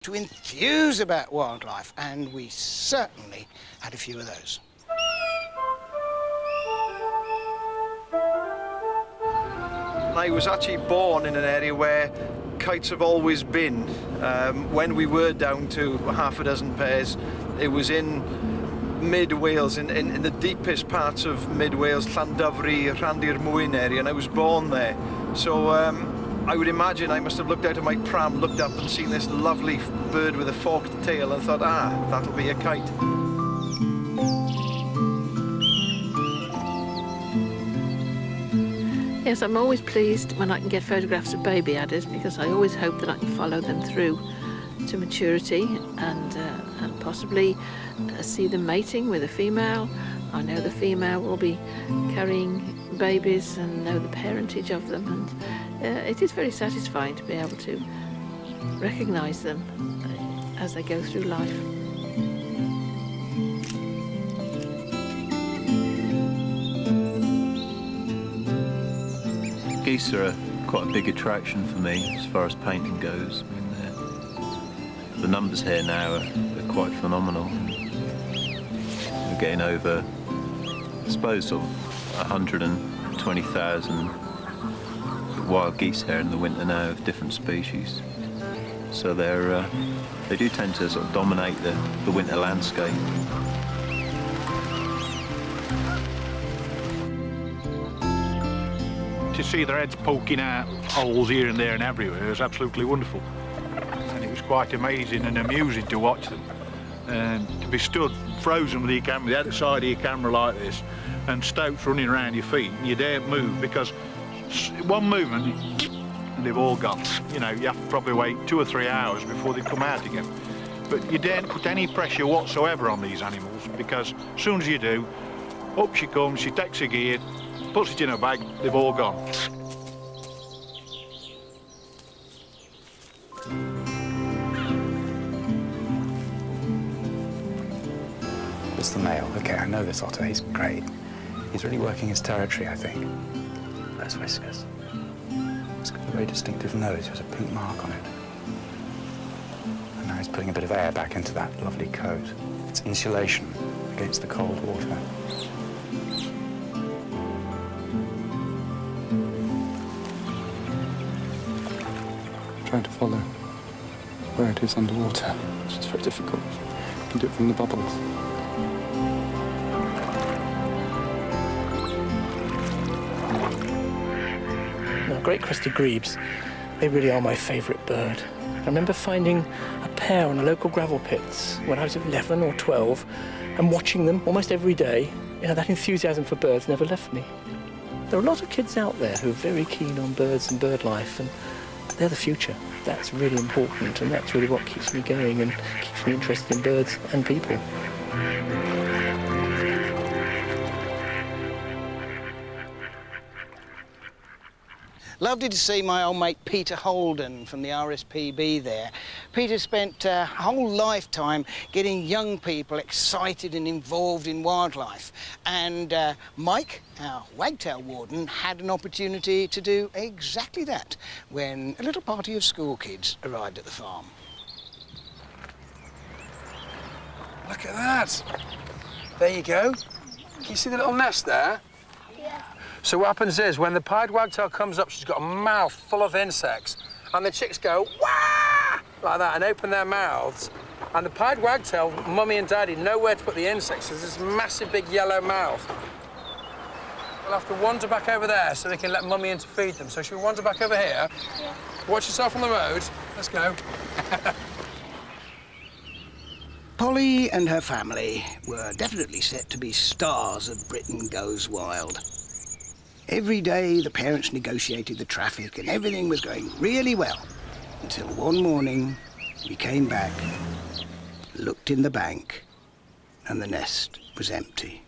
To enthuse about wildlife, and we certainly had a few of those. I was actually born in an area where kites have always been. When we were down to half a dozen pairs, it was in mid-Wales, in the deepest parts of mid-Wales, Llandyfri, Rhandirmwyn area, and I was born there. So I would imagine I must have looked out of my pram, looked up and seen this lovely bird with a forked tail and thought, that'll be a kite. Yes, I'm always pleased when I can get photographs of baby adders because I always hope that I can follow them through to maturity and possibly see them mating with a female. I know the female will be carrying babies and know the parentage of them, and it is very satisfying to be able to recognise them as they go through life. Geese are quite a big attraction for me as far as painting goes. I mean, the numbers here now are quite phenomenal. We're getting over, I suppose, sort of 120,000 wild geese here in the winter now of different species. So they do tend to sort of dominate the winter landscape. To see their heads poking out holes here and there and everywhere was absolutely wonderful. And it was quite amazing and amusing to watch them. To be stood frozen with your camera, the other side of your camera like this, and stoats running around your feet, and you daren't move because one movement, and they've all gone. You know, you have to probably wait 2 or 3 hours before they come out again. But you daren't put any pressure whatsoever on these animals because as soon as you do, up she comes, she takes her gear, puts it in her bag, they've all gone. It's the male. Okay, I know this otter. He's great. He's really working his territory, I think. Those whiskers. It's got a very distinctive nose. There's a pink mark on it. And now he's putting a bit of air back into that lovely coat. It's insulation against the cold water. Trying to follow where it is underwater. It's just very difficult. You can do it from the bubbles. Great crested grebes, they really are my favourite bird. I remember finding a pair on a local gravel pits when I was 11 or 12 and watching them almost every day. You know, that enthusiasm for birds never left me. There are a lot of kids out there who are very keen on birds and bird life, and they're the future. That's really important, and that's really what keeps me going and keeps me interested in birds and people. Lovely to see my old mate Peter Holden from the RSPB there. Peter spent a whole lifetime getting young people excited and involved in wildlife. And Mike, our wagtail warden, had an opportunity to do exactly that when a little party of school kids arrived at the farm. Look at that. There you go. Can you see the little nest there? Yeah. So what happens is, when the pied wagtail comes up, she's got a mouth full of insects, and the chicks go, wah! Like that, and open their mouths. And the pied wagtail, mummy and daddy, know where to put the insects. There's this massive big yellow mouth. We'll have to wander back over there so they can let mummy in to feed them. So should we wander back over here? Yeah. Watch yourself on the road. Let's go. Polly and her family were definitely set to be stars of Britain Goes Wild. Every day the parents negotiated the traffic and everything was going really well until one morning we came back, looked in the bank, and the nest was empty.